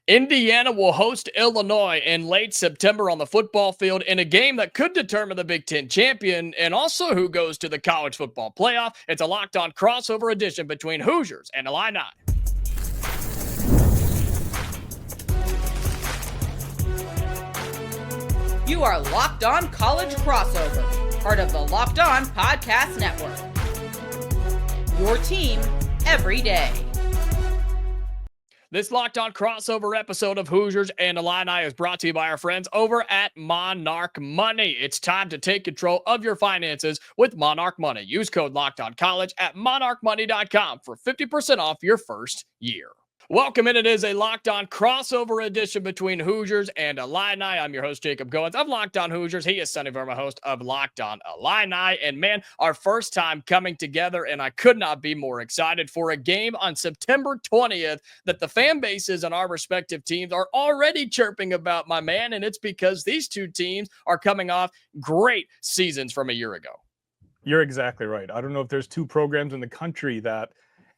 Indiana will host Illinois in late September on the football field in a game that could determine the Big Ten champion and also who goes to the college football playoff. It's a Locked On crossover edition between Hoosiers and Illini. You are Locked On College Crossover, part of the Locked On Podcast Network. Your team every day. This Locked On crossover episode of Hoosiers and Illini is brought to you by our friends over at Monarch Money. It's time to take control of your finances with Monarch Money. Use code LOCKEDONCollege at monarchmoney.com for 50% off your first year. Welcome in. It is a Locked On crossover edition between Hoosiers and Illini. I'm your host, Jacob Goins of Locked On Hoosiers. He is Sonny Verma, host of Locked On Illini. And man, our first time coming together, and I could not be more excited for a game on September 20th that the fan bases on our respective teams are already chirping about, my man. And it's because these two teams are coming off great seasons from a year ago. You're exactly right. I don't know if there's two programs in the country that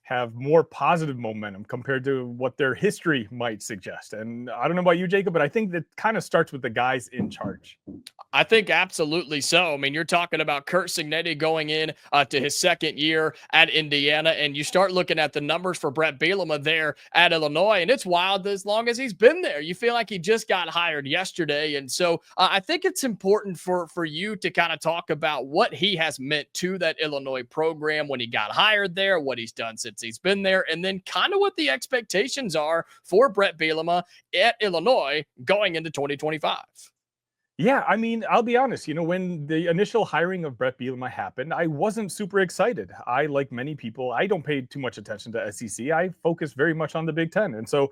have more positive momentum compared to what their history might suggest. And I don't know about you, Jacob, but I think that kind of starts with the guys in charge. I think absolutely so. I mean, you're talking about Curt Cignetti going in to his second year at Indiana, and you start looking at the numbers for Bret Bielema there at Illinois, and it's wild as long as he's been there. You feel like he just got hired yesterday, and so I think it's important for you to kind of talk about what he has meant to that Illinois program when he got hired there, what he's done since he's been there, and then kind of what the expectations are for Bret Bielema at Illinois going into 2025. Yeah, I mean, I'll be honest, when the initial hiring of Bret Bielema happened, I wasn't super excited. I, like many people, I don't pay too much attention to SEC. I focus very much on the Big Ten. And so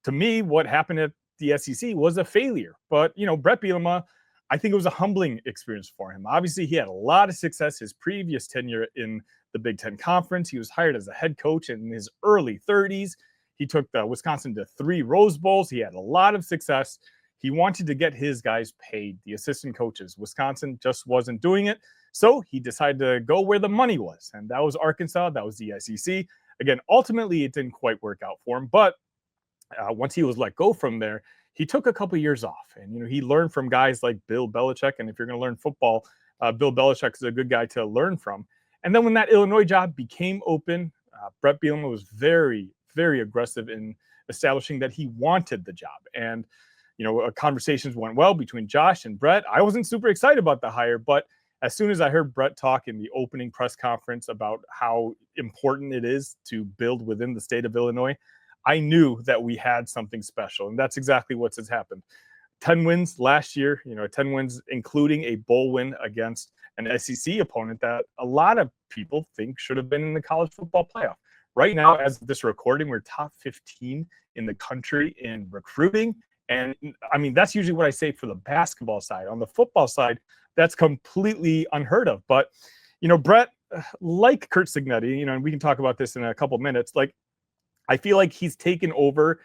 to me, what happened at the SEC was a failure. But, Bret Bielema, I think it was a humbling experience for him. Obviously, he had a lot of success his previous tenure in the Big Ten Conference. He was hired as a head coach in his early 30s. He took Wisconsin to 3 Rose Bowls. He had a lot of success. He wanted to get his guys paid, the assistant coaches. Wisconsin just wasn't doing it. So he decided to go where the money was. And that was Arkansas. That was the SEC. Again, ultimately, it didn't quite work out for him. But once he was let go from there, he took a couple years off. And, he learned from guys like Bill Belichick. And if you're going to learn football, Bill Belichick is a good guy to learn from. And then when that Illinois job became open, Bret Bielema was very, very aggressive in establishing that he wanted the job. And conversations went well between Josh and Bret. I wasn't super excited about the hire, but as soon as I heard Bret talk in the opening press conference about how important it is to build within the state of Illinois, I knew that we had something special. And that's exactly what has happened. 10 wins last year, 10 wins, including a bowl win against an SEC opponent that a lot of people think should have been in the college football playoff. Right now, as of this recording, we're top 15 in the country in recruiting. And I mean, that's usually what I say for the basketball side. On the football side, that's completely unheard of. But, Bret, like Curt Cignetti, and we can talk about this in a couple minutes, I feel like he's taken over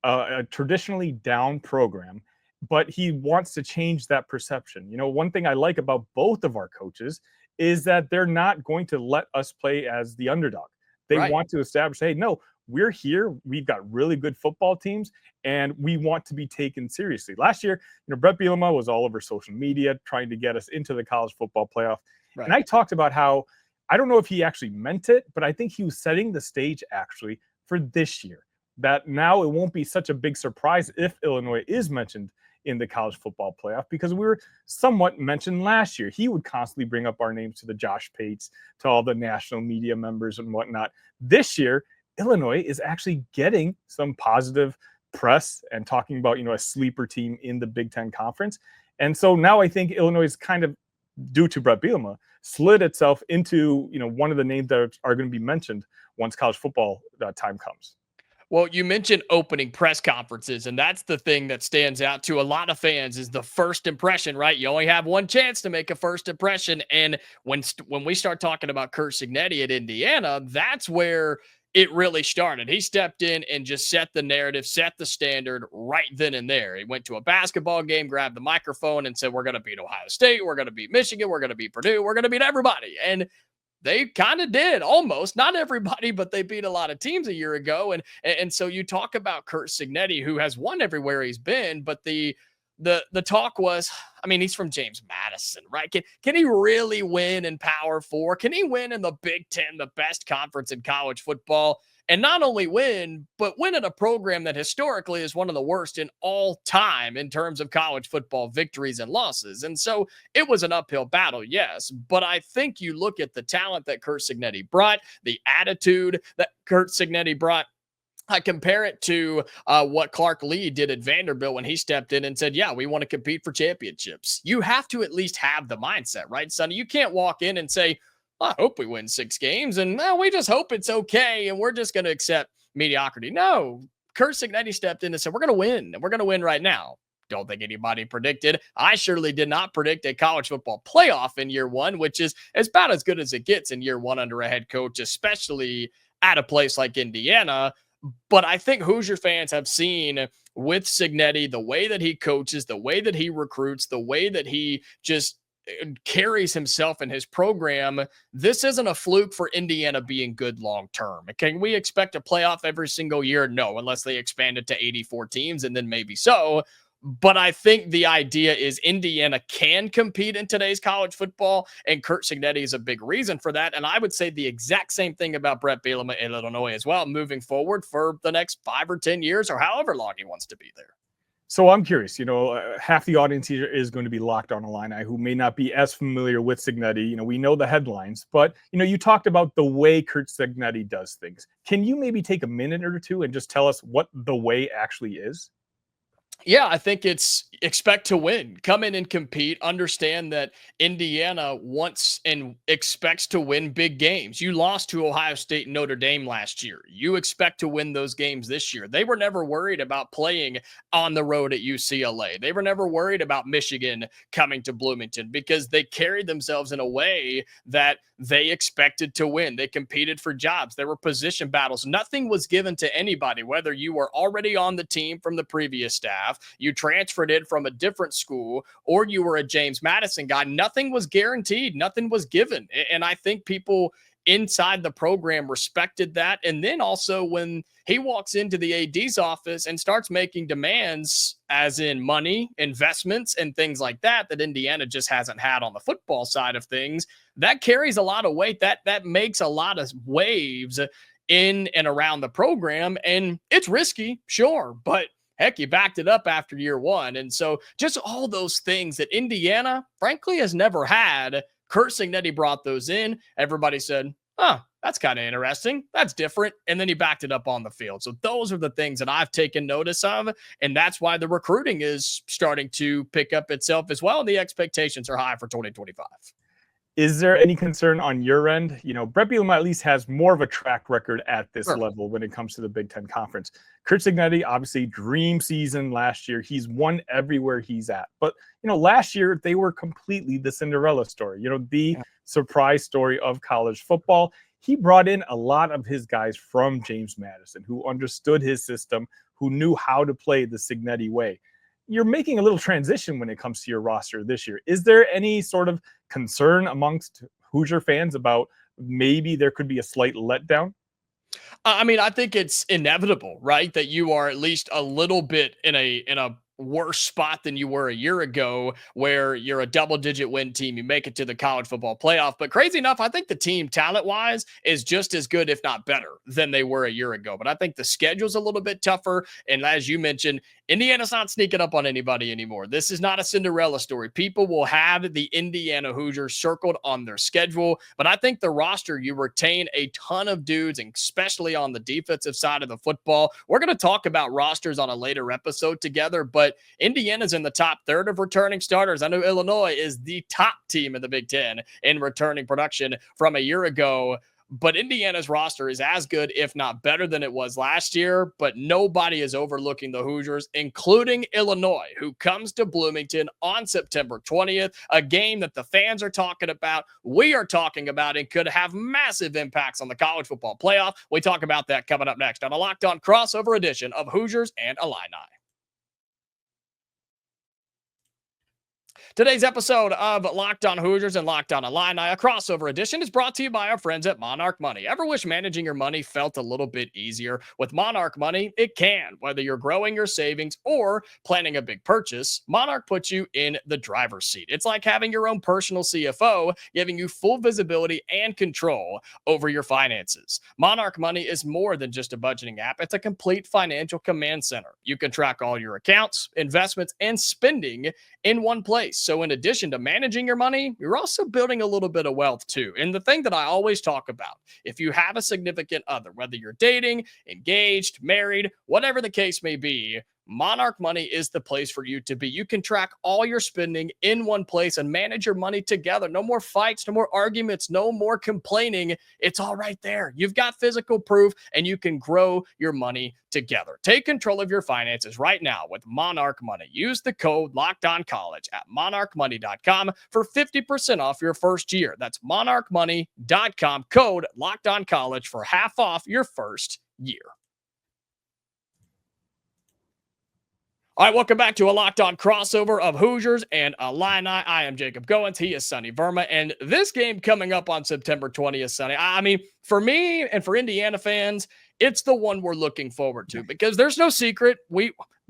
a traditionally down program, but he wants to change that perception. One thing I like about both of our coaches is that they're not going to let us play as the underdog. They want to establish, hey, no, we're here. We've got really good football teams, and we want to be taken seriously. Last year, Bret Bielema was all over social media trying to get us into the college football playoff. Right. And I talked about how, I don't know if he actually meant it, but I think he was setting the stage actually for this year, that now it won't be such a big surprise if Illinois is mentioned in the college football playoff, because we were somewhat mentioned last year. He would constantly bring up our names to the Josh Pates, to all the national media members and whatnot. This year, Illinois is actually getting some positive press and talking about, a sleeper team in the Big Ten Conference. And so now I think Illinois is kind of, due to Bret Bielema, slid itself into, one of the names that are going to be mentioned once college football time comes. Well, you mentioned opening press conferences, and that's the thing that stands out to a lot of fans is the first impression, right? You only have one chance to make a first impression. And when we start talking about Curt Cignetti at Indiana, that's where it really started. He stepped in and just set the narrative, set the standard right then and there. He went to a basketball game, grabbed the microphone and said, we're going to beat Ohio State. We're going to beat Michigan. We're going to beat Purdue. We're going to beat everybody. And They kind of did, almost. Not everybody, but they beat a lot of teams a year ago. And so you talk about Curt Cignetti, who has won everywhere he's been, but the talk was, I mean, he's from James Madison, right? Can he really win in Power 4? Can he win in the Big Ten, the best conference in college football? And not only win, but win at a program that historically is one of the worst in all time in terms of college football victories and losses. And so it was an uphill battle, yes. But I think you look at the talent that Curt Cignetti brought, the attitude that Curt Cignetti brought. I compare it to what Clark Lee did at Vanderbilt when he stepped in and said, yeah, we want to compete for championships. You have to at least have the mindset, right, Sonny? You can't walk in and say, I hope we win 6 games, and well, we just hope it's okay, and we're just going to accept mediocrity. No, Curt Cignetti stepped in and said, we're going to win, and we're going to win right now. Don't think anybody predicted. I surely did not predict a college football playoff in year one, which is about as good as it gets in year one under a head coach, especially at a place like Indiana. But I think Hoosier fans have seen with Cignetti, the way that he coaches, the way that he recruits, the way that he just carries himself in his program. This isn't a fluke for Indiana being good long term. Can we expect a playoff every single year? No, unless they expand it to 84 teams, and then maybe so. But I think the idea is Indiana can compete in today's college football, and Curt Cignetti is a big reason for that. And I would say the exact same thing about Bret Bielema in Illinois as well, moving forward for the next 5 or 10 years or however long he wants to be there. So I'm curious, half the audience here is going to be Locked On Illini, who may not be as familiar with Cignetti. We know the headlines, but, you talked about the way Curt Cignetti does things. Can you maybe take a minute or two and just tell us what the way actually is? Yeah, I think it's expect to win, come in and compete, understand that Indiana wants and expects to win big games. You lost to Ohio State and Notre Dame last year. You expect to win those games this year. They were never worried about playing on the road at UCLA. They were never worried about Michigan coming to Bloomington because they carried themselves in a way that they expected to win. They competed for jobs. There were position battles. Nothing was given to anybody, whether you were already on the team from the previous staff, you transferred in from a different school, or you were a James Madison guy. Nothing was guaranteed. Nothing was given. And I think people inside the program respected that. And then also when he walks into the AD's office and starts making demands, as in money, investments, and things like that Indiana just hasn't had on the football side of things, that carries a lot of weight. That makes a lot of waves in and around the program. And it's risky, sure, but heck, you backed it up after year one. And so just all those things that Indiana, frankly, has never had. Curt Cignetti brought those in. Everybody said, that's kind of interesting. That's different. And then he backed it up on the field. So those are the things that I've taken notice of. And that's why the recruiting is starting to pick up itself as well. And the expectations are high for 2025. Is there any concern on your end? Bret Bielema at least has more of a track record at this level when it comes to the Big Ten Conference. Curt Cignetti, obviously, dream season last year. He's won everywhere he's at. But, last year, they were completely the Cinderella story, the surprise story of college football. He brought in a lot of his guys from James Madison who understood his system, who knew how to play the Cignetti way. You're making a little transition when it comes to your roster this year. Is there any sort of concern amongst Hoosier fans about maybe there could be a slight letdown? I mean, I think it's inevitable, right? That you are at least a little bit in a worse spot than you were a year ago, where you're a double-digit win team. You make it to the college football playoff. But crazy enough, I think the team talent-wise is just as good, if not better, than they were a year ago. But I think the schedule's a little bit tougher. And as you mentioned, Indiana's not sneaking up on anybody anymore. This is not a Cinderella story. People will have the Indiana Hoosiers circled on their schedule. But I think the roster, you retain a ton of dudes, and especially on the defensive side of the football. We're going to talk about rosters on a later episode together, but Indiana's in the top third of returning starters. I know Illinois is the top team in the Big Ten in returning production from a year ago. But Indiana's roster is as good, if not better, than it was last year. But nobody is overlooking the Hoosiers, including Illinois, who comes to Bloomington on September 20th, a game that the fans are talking about, we are talking about, and could have massive impacts on the college football playoff. We talk about that coming up next on a Locked On crossover edition of Hoosiers and Illini. Today's episode of Locked On Hoosiers and Locked On Illini, a crossover edition, is brought to you by our friends at Monarch Money. Ever wish managing your money felt a little bit easier? With Monarch Money, it can. Whether you're growing your savings or planning a big purchase, Monarch puts you in the driver's seat. It's like having your own personal CFO, giving you full visibility and control over your finances. Monarch Money is more than just a budgeting app. It's a complete financial command center. You can track all your accounts, investments, and spending in one place. So in addition to managing your money, you're also building a little bit of wealth too. And the thing that I always talk about, if you have a significant other, whether you're dating, engaged, married, whatever the case may be, Monarch Money is the place for you to be. You can track all your spending in one place and manage your money together. No more fights, no more arguments, no more complaining. It's all right there. You've got physical proof and you can grow your money together. Take control of your finances right now with Monarch Money. Use the code LOCKEDONCollege at monarchmoney.com for 50% off your first year. That's monarchmoney.com, code LOCKEDONCollege for half off your first year. All right, welcome back to a Locked On crossover of Hoosiers and Illini. I am Jacob Goins. He is Sonny Verma. And this game coming up on September 20th, Sonny, I mean, for me and for Indiana fans, it's the one we're looking forward to because there's no secret.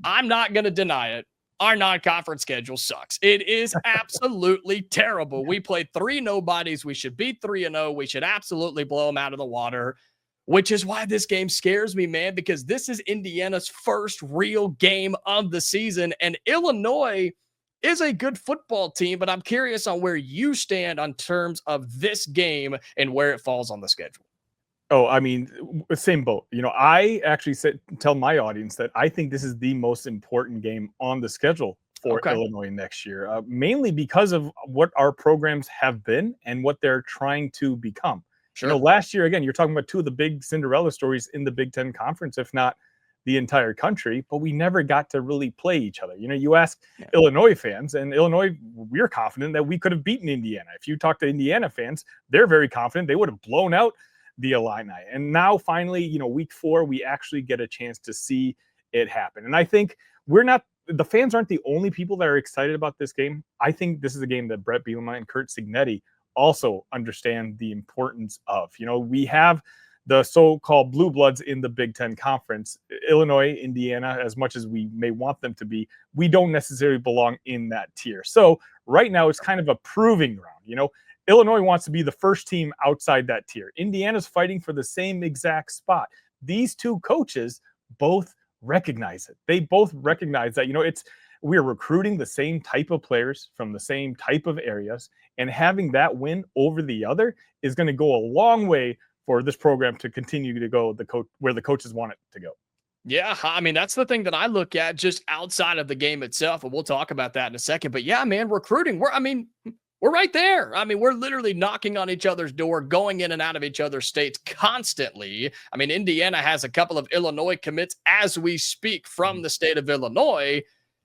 I'm not going to deny it. Our non-conference schedule sucks. It is absolutely terrible. We played 3 nobodies. We should beat 3-0. We should absolutely blow them out of the water. Which is why this game scares me, man, because this is Indiana's first real game of the season. And Illinois is a good football team, but I'm curious on where you stand on terms of this game and where it falls on the schedule. Oh, I mean, same boat. You know, I actually tell my audience that I think this is the most important game on the schedule for Illinois next year, mainly because of what our programs have been and what they're trying to become. Sure. You know, last year, again, you're talking about 2 of the big Cinderella stories in the Big Ten Conference, if not the entire country, but we never got to really play each other. You know, you ask Illinois fans, and Illinois, we're confident that we could have beaten Indiana. If you talk to Indiana fans, they're very confident they would have blown out the Illini. And now finally, you know, week 4, we actually get a chance to see it happen. And I think the fans aren't the only people that are excited about this game. I think this is a game that Bret Bielema and Curt Cignetti also understand the importance of. You know, we have the so-called blue bloods in the Big Ten Conference. Illinois, Indiana, as much as we may want them to be, we don't necessarily belong in that tier. So right now it's kind of a proving ground. You know, Illinois wants to be the first team outside that tier. Indiana's fighting for the same exact spot. These 2 coaches both recognize it. They both recognize that, you know, we're recruiting the same type of players from the same type of areas, and having that win over the other is going to go a long way for this program to continue to go where the coaches want it to go. Yeah, I mean, that's the thing that I look at just outside of the game itself, and we'll talk about that in a second. But yeah, man, recruiting, we're right there. I mean, we're literally knocking on each other's door, going in and out of each other's states constantly. I mean, Indiana has a couple of Illinois commits as we speak from the state of Illinois.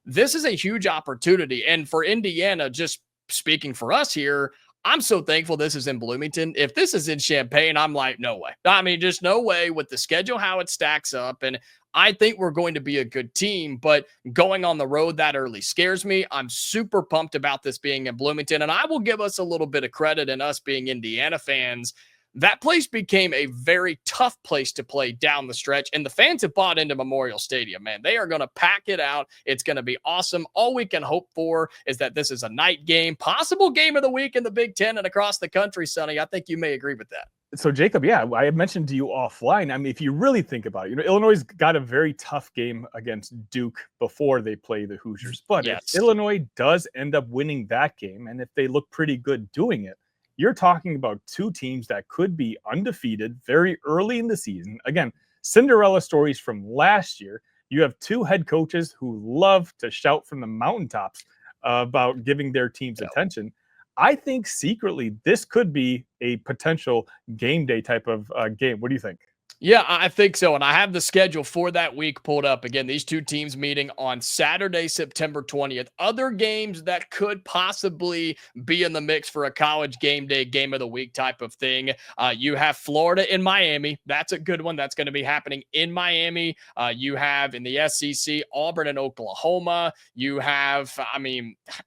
This is a huge opportunity. And for Indiana, just speaking for us here, I'm so thankful this is in Bloomington. If this is in Champaign, I'm like, no way. I mean, just no way with the schedule, how it stacks up. And I think we're going to be a good team, but going on the road that early scares me. I'm super pumped about this being in Bloomington. And I will give us a little bit of credit in us being Indiana fans. That place became a very tough place to play down the stretch, and the fans have bought into Memorial Stadium, man. They are going to pack it out. It's going to be awesome. All we can hope for is that this is a night game, possible game of the week in the Big Ten and across the country, Sonny. I think you may agree with that. So, Jacob, yeah, I had mentioned to you offline. I mean, if you really think about it, you know, Illinois got a very tough game against Duke before they play the Hoosiers. But if Illinois does end up winning that game, and if they look pretty good doing it, you're talking about 2 teams that could be undefeated very early in the season. Again, Cinderella stories from last year. You have 2 head coaches who love to shout from the mountaintops about giving their teams attention. I think secretly this could be a potential game day type of game. What do you think? Yeah, I think so. And I have the schedule for that week pulled up. Again, these two teams meeting on Saturday, September 20th. Other games that could possibly be in the mix for a college game day, game of the week type of thing. You have Florida in Miami. That's a good one. That's going to be happening in Miami. You have in the SEC, Auburn and Oklahoma. You have,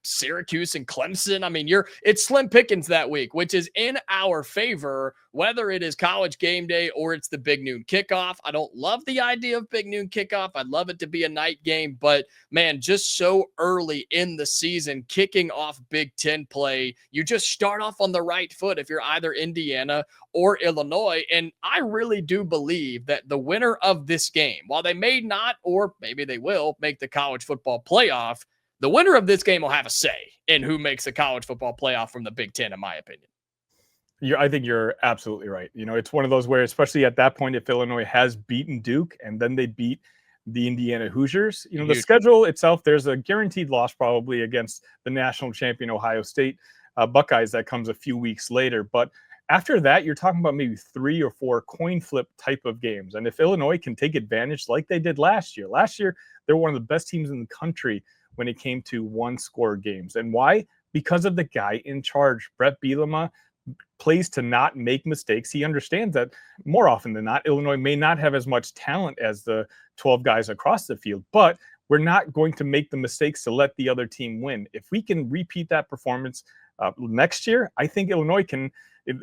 Syracuse and Clemson. It's slim pickings that week, which is in our favor, whether it is college game day or it's the big noon kickoff. I don't love the idea of big noon kickoff. I'd love it to be a night game, but man, just so early in the season, kicking off Big Ten play, you just start off on the right foot if you're either Indiana or Illinois. And I really do believe that the winner of this game, while they may not, or maybe they will, make the college football playoff, the winner of this game will have a say in who makes the college football playoff from the Big Ten, in my opinion. I think you're absolutely right. It's one of those where, especially at that point, if Illinois has beaten Duke and then they beat the Indiana Hoosiers, the schedule itself, there's a guaranteed loss probably against the national champion Ohio State Buckeyes that comes a few weeks later. But after that, you're talking about maybe 3 or 4 coin flip type of games. And if Illinois can take advantage like they did last year, they were one of the best teams in the country when it came to one-score games. And why? Because of the guy in charge. Bret Bielema plays to not make mistakes. He understands that more often than not, Illinois may not have as much talent as the 12 guys across the field, but we're not going to make the mistakes to let the other team win. If we can repeat that performance next year, I think Illinois can,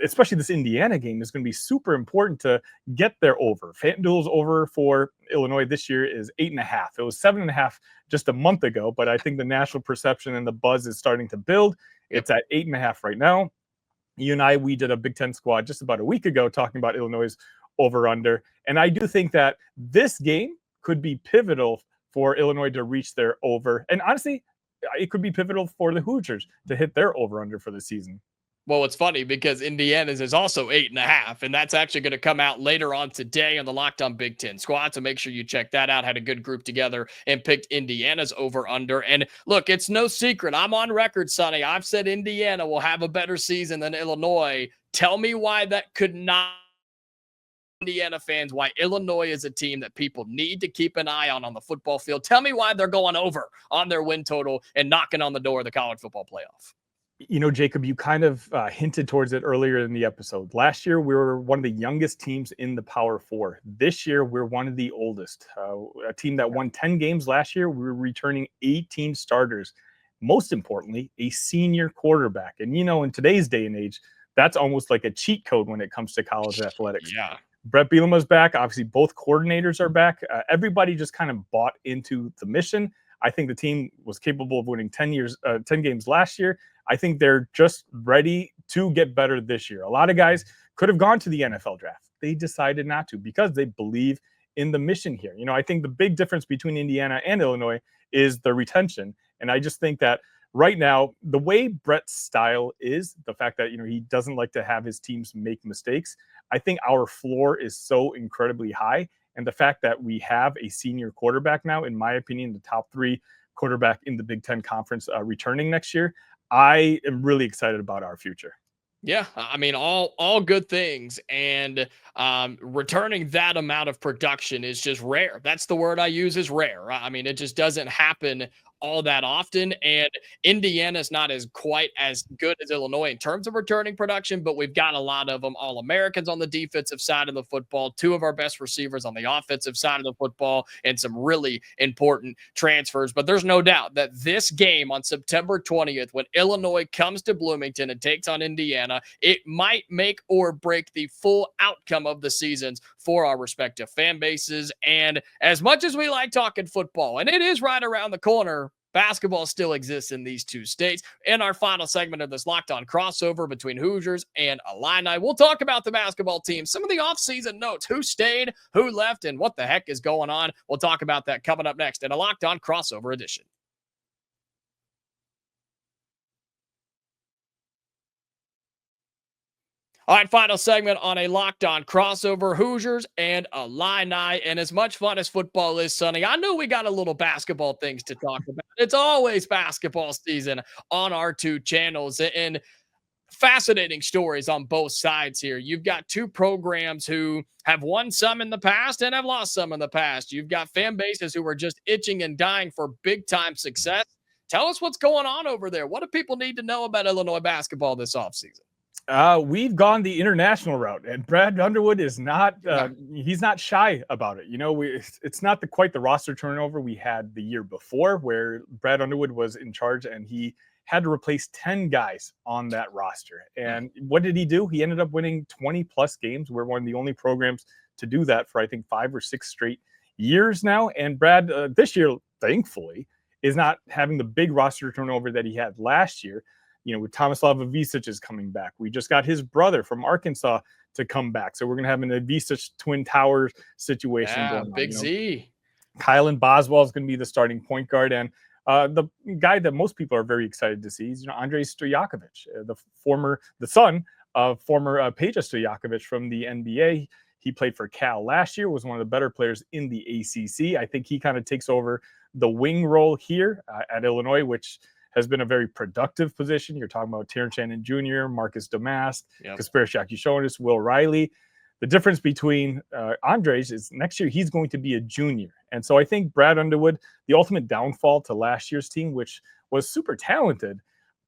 especially this Indiana game, is going to be super important to get their over. FanDuel's over for Illinois this year is 8.5. It was 7.5 just a month ago, but I think the national perception and the buzz is starting to build. It's at 8.5 right now. You and I, we did a Big Ten squad just about a week ago talking about Illinois' over-under. And I do think that this game could be pivotal for Illinois to reach their over. And honestly, it could be pivotal for the Hoosiers to hit their over-under for the season. Well, it's funny because Indiana's is also 8.5, and that's actually going to come out later on today on the Locked On Big Ten squad. So make sure you check that out. Had a good group together and picked Indiana's over under. And look, it's no secret. I'm on record, Sonny. I've said Indiana will have a better season than Illinois. Tell me why that could not. Indiana fans, why Illinois is a team that people need to keep an eye on the football field. Tell me why they're going over on their win total and knocking on the door of the college football playoff. Jacob, you kind of hinted towards it earlier in the episode. Last year, we were one of the youngest teams in the Power Four. This year, we're one of the oldest. A team that won 10 games last year, we were returning 18 starters. Most importantly, a senior quarterback. And, in today's day and age, that's almost like a cheat code when it comes to college athletics. Yeah. Bret Bielema's back. Obviously, both coordinators are back. Everybody just kind of bought into the mission. I think the team was capable of winning 10 games last year. I think they're just ready to get better this year. A lot of guys could have gone to the NFL draft. They decided not to because they believe in the mission here. I think the big difference between Indiana and Illinois is the retention. And I just think that right now, the way Bret's style is, the fact that, he doesn't like to have his teams make mistakes, I think our floor is so incredibly high. And the fact that we have a senior quarterback now, in my opinion, the top 3 quarterback in the Big Ten Conference returning next year, I am really excited about our future. Yeah, all good things, and returning that amount of production is just rare. That's the word I use, is rare. It just doesn't happen all that often, and Indiana's not as quite as good as Illinois in terms of returning production, but we've got a lot of them All-Americans on the defensive side of the football, 2 of our best receivers on the offensive side of the football, and some really important transfers. But there's no doubt that this game on September 20th, when Illinois comes to Bloomington and takes on Indiana, it might make or break the full outcome of the seasons for our respective fan bases. And as much as we like talking football, and it is right around the corner, basketball still exists in these 2 states. In our final segment of this Locked On crossover between Hoosiers and Illini, we'll talk about the basketball team, some of the offseason notes, who stayed, who left, and what the heck is going on. We'll talk about that coming up next in a Locked On crossover edition. All right, final segment on a Locked On crossover, Hoosiers and Illini. And as much fun as football is, Sonny, I know we got a little basketball things to talk about. It's always basketball season on our 2 channels. And fascinating stories on both sides here. You've got two programs who have won some in the past and have lost some in the past. You've got fan bases who are just itching and dying for big time success. Tell us what's going on over there. What do people need to know about Illinois basketball this offseason? We've gone the international route, and Brad Underwood is not, he's not shy about it. It's not quite the roster turnover we had the year before, where Brad Underwood was in charge and he had to replace 10 guys on that roster. And what did he do? He ended up winning 20 plus games. We're one of the only programs to do that for, I think, 5 or 6 straight years now. And Brad, this year, thankfully, is not having the big roster turnover that he had last year. With Tomislav Ivisic is coming back. We just got his brother from Arkansas to come back. So we're going to have an Ivisic Twin Towers situation going on. Big Z. Kylan Boswell is going to be the starting point guard. And the guy that most people are very excited to see is Andrei Stojakovic, the son of former Peja Stojakovic from the NBA. He played for Cal last year, was one of the better players in the ACC. I think he kind of takes over the wing role here at Illinois, which has been a very productive position. You're talking about Terrence Shannon Jr., Marcus Damask, Kasper Shakishonis, Will Riley. The difference between Andres is next year he's going to be a junior. And so I think Brad Underwood, the ultimate downfall to last year's team, which was super talented,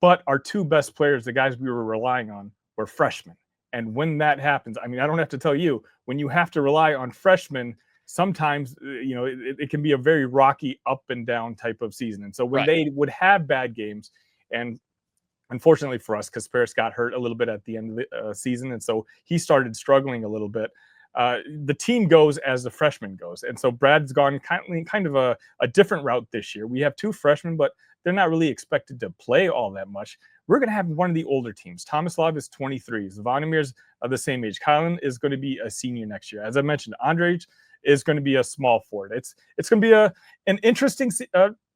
but our two best players, the guys we were relying on, were freshmen. And when that happens, I mean, I don't have to tell you, when you have to rely on freshmen, sometimes, it can be a very rocky up and down type of season. And so when they would have bad games, and unfortunately for us, Kasperis got hurt a little bit at the end of the season. And so he started struggling a little bit. The team goes as the freshman goes. And so Brad's gone kind of a different route this year. We have 2 freshmen, but they're not really expected to play all that much. We're going to have one of the older teams. Tomislav is 23. Zvonimir's the same age. Kylan is going to be a senior next year. As I mentioned, Andrej is going to be a small forward. It's going to be an interesting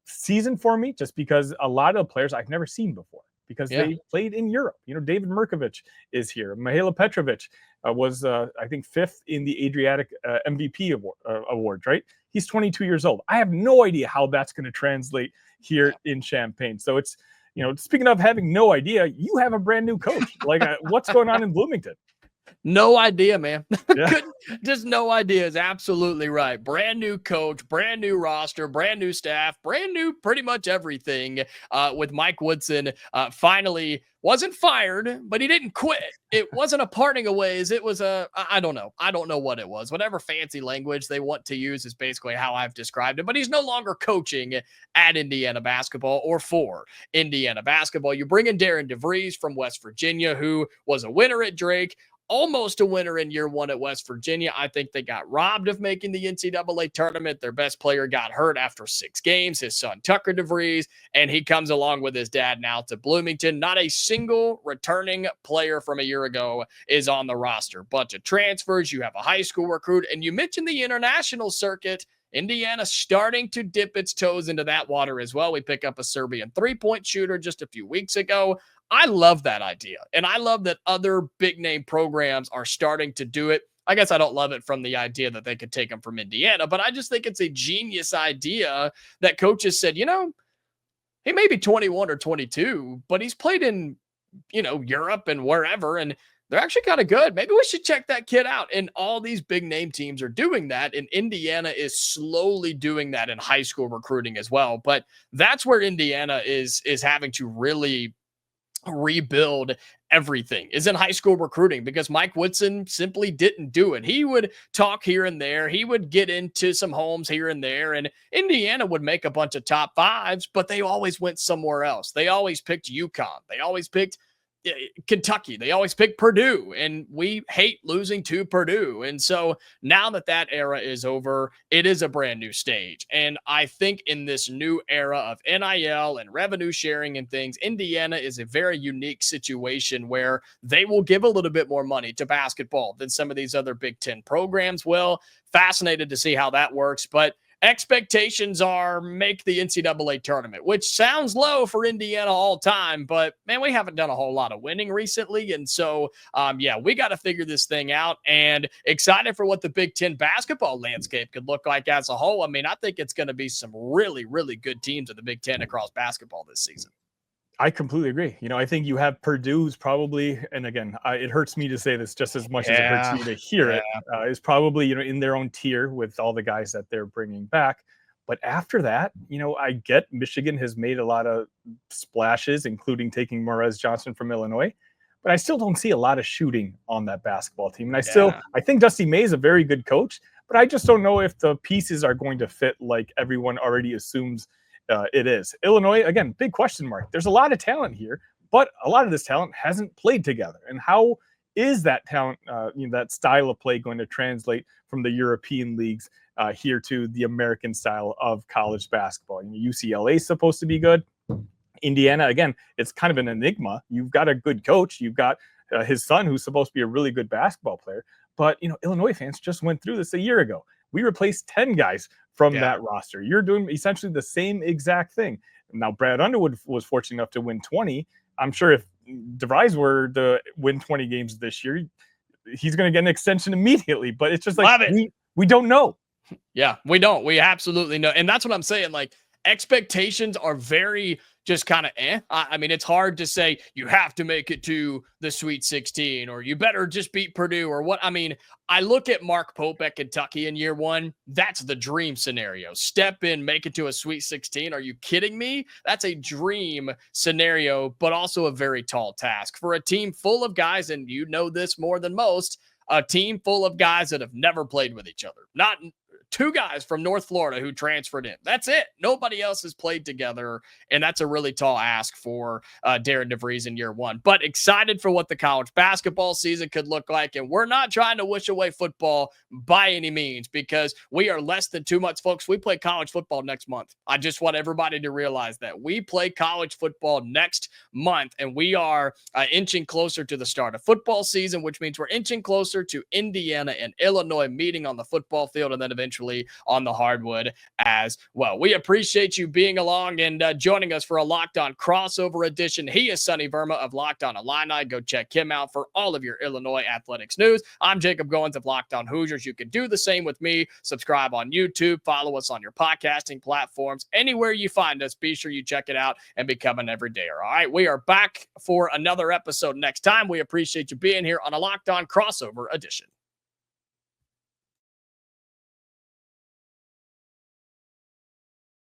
season for me, just because a lot of the players I've never seen before because they played in Europe. David Mirkovic is here. Mihaila Petrovic was, I think, 5th in the Adriatic MVP award, right? He's 22 years old. I have no idea how that's going to translate here in Champaign. So it's, speaking of having no idea, you have a brand new coach. Like, what's going on in Bloomington? No idea, man. Just no idea is absolutely right. Brand new coach, brand new roster, brand new staff, brand new pretty much everything with Mike Woodson. Finally wasn't fired, but he didn't quit. It wasn't a parting of ways. It was I don't know. I don't know what it was. Whatever fancy language they want to use is basically how I've described it. But he's no longer coaching at Indiana basketball or for Indiana basketball. You bring in Darren DeVries from West Virginia, who was a winner at Drake, almost a winner in year 1 at West Virginia. I think they got robbed of making the NCAA tournament. Their best player got hurt after 6 games, his son Tucker DeVries, and he comes along with his dad now to Bloomington. Not a single returning player from a year ago is on the roster. Bunch of transfers. You have a high school recruit, and you mentioned the international circuit. Indiana starting to dip its toes into that water as well. We pick up a Serbian 3-point shooter just a few weeks ago. I love that idea. And I love that other big name programs are starting to do it. I guess I don't love it from the idea that they could take them from Indiana, but I just think it's a genius idea that coaches said, he may be 21 or 22, but he's played in, Europe and wherever, and they're actually kind of good. Maybe we should check that kid out. And all these big name teams are doing that. And Indiana is slowly doing that in high school recruiting as well. But that's where Indiana is having to really rebuild everything, is in high school recruiting, because Mike Woodson simply didn't do it. He would talk here and there. He would get into some homes here and there, and Indiana would make a bunch of top 5s, but they always went somewhere else. They always picked UConn. They always picked Kentucky. They always pick Purdue, and we hate losing to Purdue. And so now that era is over, it is a brand new stage. And I think in this new era of NIL and revenue sharing and things, Indiana is a very unique situation where they will give a little bit more money to basketball than some of these other Big Ten programs will. Fascinated to see how that works, but expectations are make the NCAA tournament, which sounds low for Indiana all time, but man, we haven't done a whole lot of winning recently. And so, we got to figure this thing out, and excited for what the Big Ten basketball landscape could look like as a whole. I mean, I think it's going to be some really, really good teams in the Big Ten across basketball this season. I completely agree. I think you have Purdue's probably, and again, it hurts me to say this just as much as it hurts you to hear it, is probably, in their own tier with all the guys that they're bringing back. But after that, I get Michigan has made a lot of splashes, including taking Morez Johnson from Illinois, but I still don't see a lot of shooting on that basketball team. And I think Dusty May is a very good coach, but I just don't know if the pieces are going to fit like everyone already assumes it is. Illinois, again, big question mark. There's a lot of talent here, but a lot of this talent hasn't played together. And how is that talent, that style of play going to translate from the European leagues here to the American style of college basketball? UCLA is supposed to be good. Indiana, again, it's kind of an enigma. You've got a good coach. You've got his son, who's supposed to be a really good basketball player. But, Illinois fans just went through this a year ago. We replaced 10 guys from that roster. You're doing essentially the same exact thing. Now, Brad Underwood was fortunate enough to win 20. I'm sure if DeVries were to win 20 games this year, he's going to get an extension immediately. But it's just like, we don't know. Yeah, we don't. We absolutely know. And that's what I'm saying. Like, expectations are very just kind of I mean, it's hard to say you have to make it to the Sweet 16 or you better just beat Purdue or what. I mean, I look at Mark Pope at Kentucky in year one. That's the dream scenario. Step in, make it to a Sweet 16. Are you kidding me? That's a dream scenario, but also a very tall task for a team full of guys. And you know this more than most, a team full of guys that have never played with each other. Not two guys from North Florida who transferred in. That's it. Nobody else has played together, and that's a really tall ask for Darren DeVries in year one. But excited for what the college basketball season could look like, and we're not trying to wish away football by any means because we are less than 2 months, folks. We play college football next month. I just want everybody to realize that we play college football next month, and we are inching closer to the start of football season, which means we're inching closer to Indiana and Illinois meeting on the football field and then eventually on the hardwood as well. We appreciate you being along and joining us for a Locked On crossover edition. He is Sonny Verma of Locked On Illini. Go check him out for all of your Illinois athletics news. I'm Jacob Goins of Locked On Hoosiers. You can do the same with me. Subscribe on YouTube. Follow us on your podcasting platforms. Anywhere you find us, be sure you check it out and become an everydayer. All right, we are back for another episode next time. We appreciate you being here on a Locked On crossover edition.